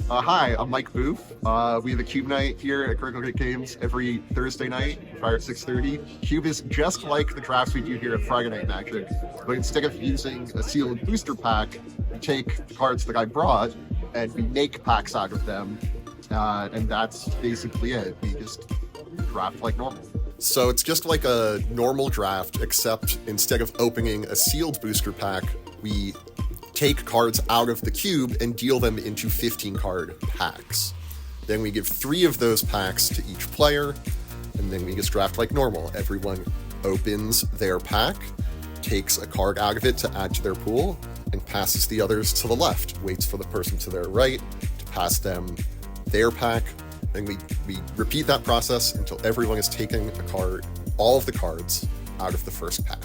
Hi, I'm Mike Booth. We have a Cube night here at Critical Hit Games every Thursday night, prior to 6:30. Cube is just like the drafts we do here at Friday Night Magic, but instead of using a sealed booster pack, we take the cards that I brought and we make packs out of them, and that's basically it. We just draft like normal. So it's just like a normal draft, except instead of opening a sealed booster pack, we take cards out of the cube and deal them into 15-card packs. Then we give 3 of those packs to each player, and then we just draft like normal. Everyone opens their pack, takes a card out of it to add to their pool, and passes the others to the left, waits for the person to their right to pass them their pack, and we repeat that process until everyone is taking a card, all of the cards, out of the first pack.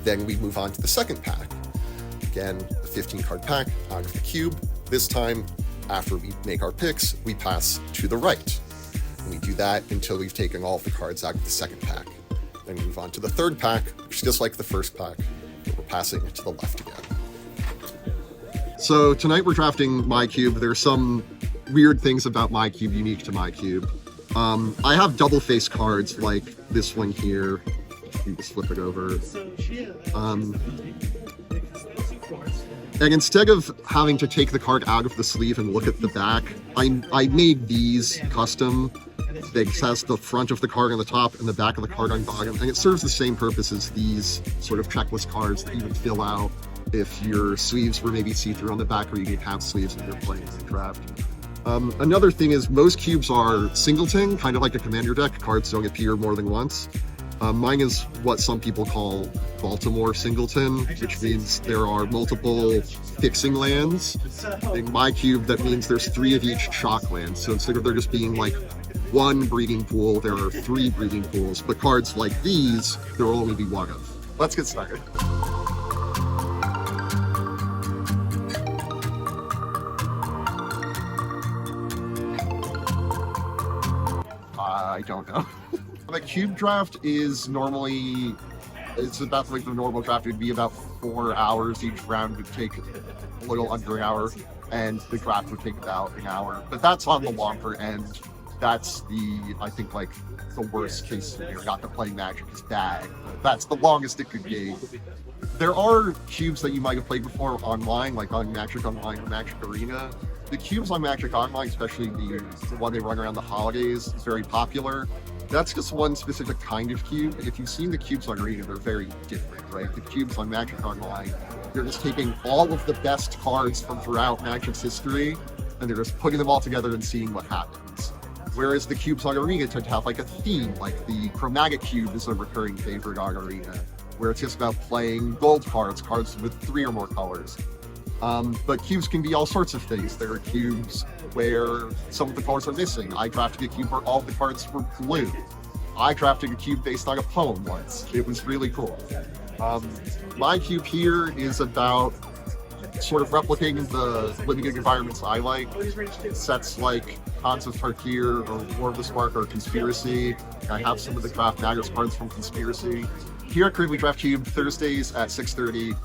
Then we move on to the second pack. Again, a 15-card pack out of the cube. This time, after we make our picks, we pass to the right. And we do that until we've taken all of the cards out of the second pack. Then we move on to the third pack, which is just like the first pack, but we're passing to the left again. So tonight we're drafting My Cube. There's some weird things about My Cube unique to My Cube. I have double face cards like this one here. You just flip it over. And instead of having to take the card out of the sleeve and look at the back, I made these custom. It has the front of the card on the top and the back of the card on bottom, and it serves the same purpose as these sort of checklist cards that you would fill out if your sleeves were maybe see-through on the back or you didn't have sleeves and you're playing the draft. Another thing is most cubes are singleton, kind of like a commander deck. Cards don't appear more than once. Mine is what some people call Baltimore singleton, which means there are multiple fixing lands. In My Cube, that means there's 3 of each shock land. So instead of there just being like 1 breeding pool, there are 3 breeding pools. But cards like these, there will only be 1 of. Let's get started. I don't know. The cube draft is normally, it's about like the normal draft would be about 4 hours. Each round would take a little under an hour, and the draft would take about an hour. But that's on the longer end. That's I think like the worst case scenario. Not that playing Magic is bad, but that's the longest it could be. There are cubes that you might have played before online, like on Magic Online or Magic Arena. The cubes on Magic Online, especially the one they run around the holidays, is very popular. That's just one specific kind of cube. If you've seen the cubes on Arena, they're very different, right? The cubes on Magic Online, they're just taking all of the best cards from throughout Magic's history, and they're just putting them all together and seeing what happens. Whereas the cubes on Arena tend to have like a theme, like the Chromatic Cube is a recurring favorite on Arena, where it's just about playing gold cards, cards with 3 or more colors. But cubes can be all sorts of things. There are cubes where some of the colors are missing. I drafted a cube where all the cards were blue. I drafted a cube based on a poem once. It was really cool. My cube here is about sort of replicating the living environments I like. Sets like Khans of Tarkir or War of the Spark or Conspiracy. I have some of the Craft Matters cards from Conspiracy. Here at Critical Draft Cube, Thursdays at 6:30.